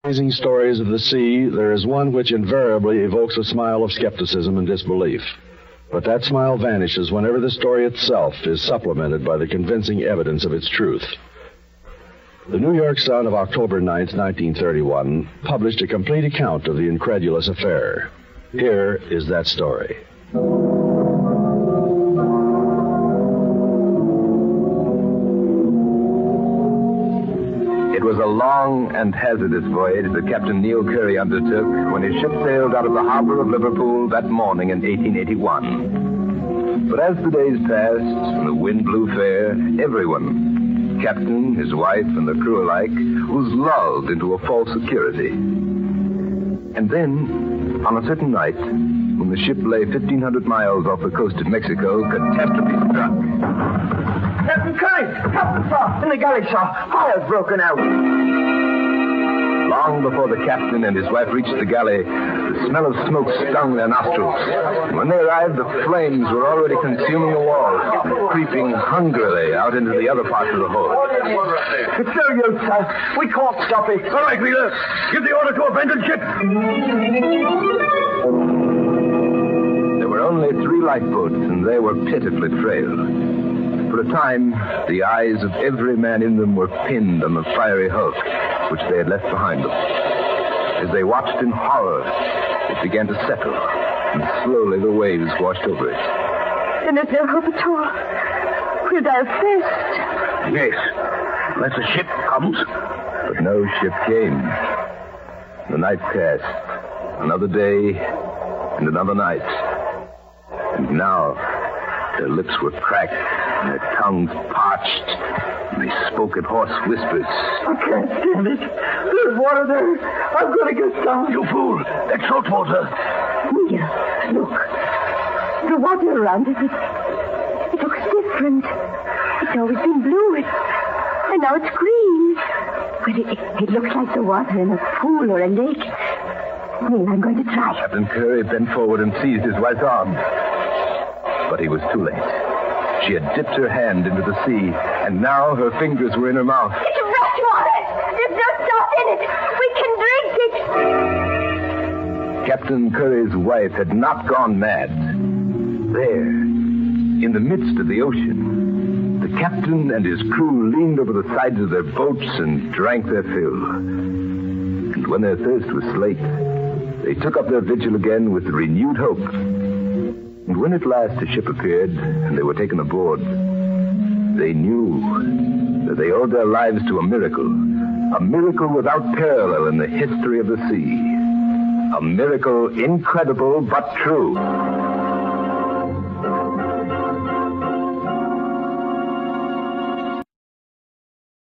Amazing stories of the sea, there is one which invariably evokes a smile of skepticism and disbelief. But that smile vanishes whenever the story itself is supplemented by the convincing evidence of its truth. The New York Sun of October 9th, 1931, published a complete account of the incredulous affair. Here is that story. It was a long and hazardous voyage that Captain Neil Curry undertook when his ship sailed out of the harbor of Liverpool that morning in 1881. But as the days passed and the wind blew fair, everyone, captain, his wife, and the crew alike, was lulled into a false security. And then, on a certain night, when the ship lay 1,500 miles off the coast of Mexico, catastrophe struck. Captain Curry! Captain, sir! In the galley, sir! Fire's broken out! Long before the captain and his wife reached the galley, the smell of smoke stung their nostrils. When they arrived, the flames were already consuming the walls, creeping hungrily out into the other parts of the hold. It's no use, sir. We can't stop it. All right, Wheeler. Give the order to abandon ship. There were only 3 lifeboats, and they were pitifully frail. For a time, the eyes of every man in them were pinned on the fiery hulk which they had left behind them. As they watched in horror, it began to settle, and slowly the waves washed over it. Then there's no hope at all. We'll die of thirst. Yes, unless a ship comes. But no ship came. The night passed. Another day and another night. And now, their lips were cracked and their tongues parched, and they spoke in hoarse whispers. I can't stand it. There's water there. I'm going to get some. You fool. That's salt water. Neil, look. The water around it looks different. It's always been blue, and now it's green. But it looks like the water in a pool or a lake. Neil, I'm going to try. Captain Curry bent forward and seized his wife's arm. But he was too late. She had dipped her hand into the sea, and now her fingers were in her mouth. It's fresh water! There's no salt in it! We can drink it! Captain Curry's wife had not gone mad. There, in the midst of the ocean, the captain and his crew leaned over the sides of their boats and drank their fill. And when their thirst was slaked, they took up their vigil again with renewed hope. And when at last the ship appeared and they were taken aboard, they knew that they owed their lives to a miracle without parallel in the history of the sea, a miracle incredible but true.